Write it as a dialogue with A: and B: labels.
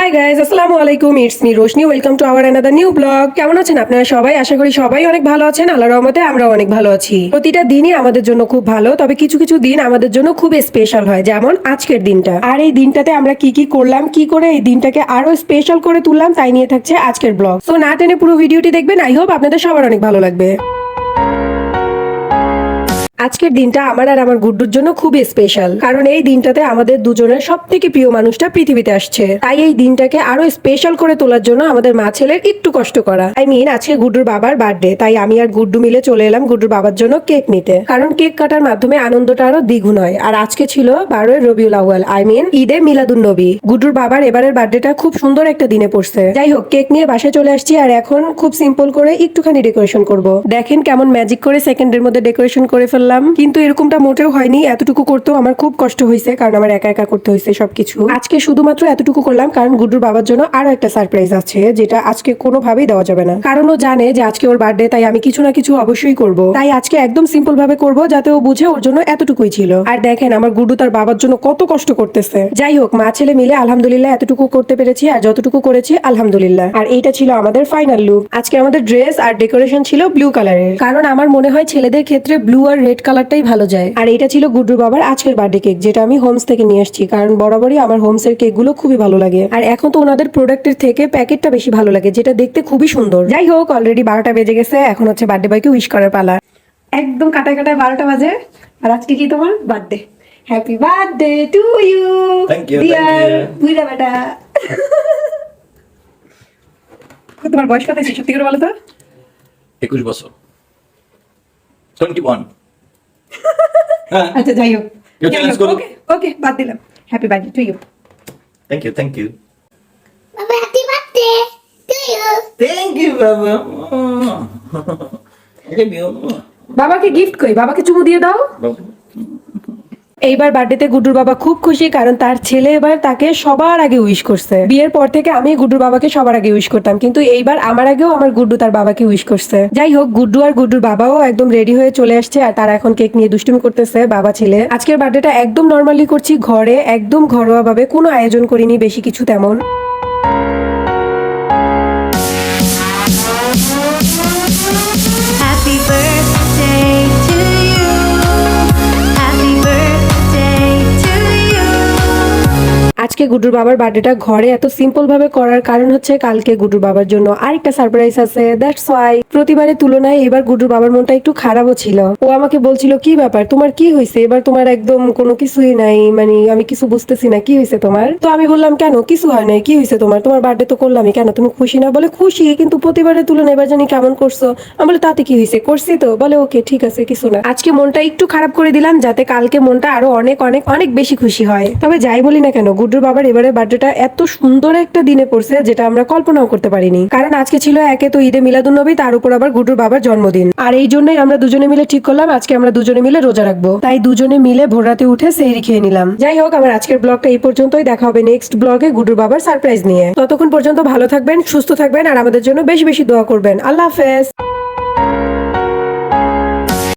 A: Hi guys, আসসালামু আলাইকুম। It's me Roshni. Welcome to our another new blog. কেমন আছেন আপনারা সবাই? আশা করি সবাই অনেক ভালো আছেন। আল্লাহর রহমতে আমরাও অনেক ভালো আছি। প্রতিটা দিনই আমাদের জন্য খুব ভালো, তবে কিছু কিছু দিন আমাদের জন্য খুব স্পেশাল হয়, যেমন আজকের দিনটা। আর এই দিনটাতে আমরা কি কি করলাম, কি করে এই দিনটাকে আরো স্পেশাল করে তুললাম, তাই নিয়ে থাকছে আজকের ব্লগ। সো না টেনে পুরো ভিডিওটি দেখবেন। আই হোপ আপনাদের সবার অনেক ভালো লাগবে। আজকের দিনটা আমার আর আমার গুড্ডুর জন্য খুবই স্পেশাল, কারণ এই দিনটাতে আমাদের দুজনের সব থেকে প্রিয় মানুষটা পৃথিবীতে আসছে। তাই এই দিনটাকে আরো স্পেশাল করে তোলার জন্য আমাদের মা ছেলের একটু কষ্ট করা। আজকে গুড্ডুর বাবার বার্থডে, তাই আমি আর গুড্ডু মিলে চলে এলাম গুড্ডুর বাবার জন্য কেক নিতে, কারণ কেক কাটার মাধ্যমে আনন্দটা আরো দ্বিগুণ হয়। আর আজকে ছিল 12 রবিউল আউয়াল, ঈদে মিলাদুন নবী। গুড্ডুর বাবার এবারের বার্থডেটা খুব সুন্দর একটা দিনে পড়ছে। যাই হোক, কেক নিয়ে বাসায় চলে আসছি, আর এখন খুব সিম্পল করে একটুখানি ডেকোরেশন করব। দেখেন কেমন ম্যাজিক করে সেকেন্ডের মধ্যে ডেকোরেশন করে ফেললাম। কিন্তু এরকমটা মোটেও হয়নি, এতটুকু করতেও আমার খুব কষ্ট হয়েছে, কারণ আমার একা একা করতে হয়েছে সবকিছু। আজকে শুধুমাত্র এতটুকু করলাম, কারণ গুড্ডুর বাবার জন্য আরো একটা সারপ্রাইজ আছে, যেটা আজকে কোনোভাবেই দেওয়া যাবে না, কারণ ও জানে যে আজকে ওর বার্থডে, তাই আমি কিছু না কিছু অবশ্যই করব। তাই আজকে একদম সিম্পল ভাবে করব, যাতে ও বুঝে ওর জন্য এতটুকুই ছিল। আর দেখেন আমার গুড্ডু তার বাবার জন্য কত কষ্ট করতেছে। যাই হোক, মা ছেলে মিলে আলহামদুলিল্লাহ এতটুকু করতে পেরেছি, আর যতটুকু করেছি আলহামদুলিল্লাহ। আর এইটা ছিল আমাদের ফাইনাল লুক। আজকে আমাদের ড্রেস আর ডেকোরেশন ছিল ব্লু কালারের, কারণ আমার মনে হয় ছেলেদের ক্ষেত্রে ব্লু আর রেড কালারটাই ভালো যায়। আর এটা ছিল গুড্ডুর বাবার আজকের বার্থডে কেক, যেটা আমি হোমস থেকে নিয়ে আসছি, কারণ বরাবরই আমার হোমস এর কেক গুলো খুবই ভালো লাগে। আর এখন তো ওনাদের প্রোডাক্টের থেকে প্যাকেটটা বেশি ভালো লাগে, যেটা দেখতে খুবই সুন্দর। যাই হোক, অলরেডি 12টা বেজে গেছে, এখন হচ্ছে বার্থডে বয়কে উইশ করার পালা। একদম কাটায় কাটায় 12টা বাজে, আর আজকে কি তোমার birthday. Happy birthday to you dear বুইরা বেটা। তোমার বয়স কত? সত্যি করে বলো তো।
B: 21 বছর। 21।
A: আচ্ছা যাই হোক,
B: ওকে
A: ওকে বাদ দিলাম। Happy birthday to you.
B: Thank you
C: Baba, happy birthday to you.
B: Thank you বাবা।
A: বাবাকে গিফট কই, বাবাকে চুমু দিয়ে দাও। এইবার বার্থডেতে গুড্ডুর বাবা খুব খুশি, কারণ তার ছেলে এবার তাকে সবার আগে উইশ করছে। বিয়ের পর থেকে আমি গুড্ডুর বাবাকে সবার আগে উইশ করতাম, কিন্তু এইবার আমার আগেও আমার গুড্ডু তার বাবাকে উইশ করছে। যাই হোক, গুড্ডু আর গুড্ডুর বাবাও একদম রেডি হয়ে চলে আসছে, আর তারা এখন কেক নিয়ে দুষ্টুমি করতেছে বাবা ছেলে। আজকের বার্থডেটা একদম নর্মালি করছি ঘরে, একদম ঘরোয়া ভাবে, কোনো আয়োজন করিনি বেশি কিছু তেমন।
C: Happy birthday to you. Happy birthday to you.
A: আজকে গুড্ডুর বাবার বার্থডেটা ঘরে এত সিম্পল ভাবে করার কারণ হচ্ছে কালকে গুড্ডুর বাবার জন্য আরেকটা সারপ্রাইজ আছে। দ্যাটস ওয়াই প্রতিবারের তুলনায় এবার গুড্ডুর বাবার মনটা একটু খারাপও ছিল। ও আমাকে বলছিল, কি ব্যাপার, তোমার কি হয়েছে এবার, তোমার একদম কোনো কিছুই নাই, মানে আমি কিছু বুঝতেছি না, কি হয়েছে তোমার। তো আমি বললাম, কেন কিছু হয় নাই, কি হয়েছে তোমার, তোমার বার্থডে তো করলামই, কেন তুমি খুশি না? বলে খুশি, কিন্তু প্রতিবারের তুলনায় এবার জানি কেমন করছো। আমি বলে তাতে কি হয়েছে, করছি তো। বলে ওকে ঠিক আছে, কিছু না। আজকে মনটা একটু খারাপ করে দিলাম, যাতে কালকে মনটা আরো অনেক অনেক অনেক বেশি খুশি হয়। তবে যাই বলি না কেন, গুড্ডুর বাবার এবারে বার্থডেটা এত সুন্দর একটা দিনে পড়ছে, যেটা আমরা কল্পনাও করতে পারিনি। কারণ আজকে ছিল একে তো ঈদে মিলাদুন নবী, তার উপর আবার গুড্ডুর বাবার জন্মদিন। আর এই জন্যই আমরা দুজনে মিলে ঠিক করলাম আজকে আমরা দুজনে মিলে রোজা রাখবো। তাই দুজনে মিলে ভোর রাতে উঠে সেহরি খেয়ে নিলাম। যাই হোক, আমার আজকের ব্লগটা এই পর্যন্তই। দেখা হবে নেক্সট ব্লগে গুড্ডুর বাবার সারপ্রাইজ নিয়ে। ততক্ষণ পর্যন্ত ভালো থাকবেন, সুস্থ থাকবেন, আর আমাদের জন্য বেশি বেশি দোয়া করবেন। আল্লাহ হাফেজ।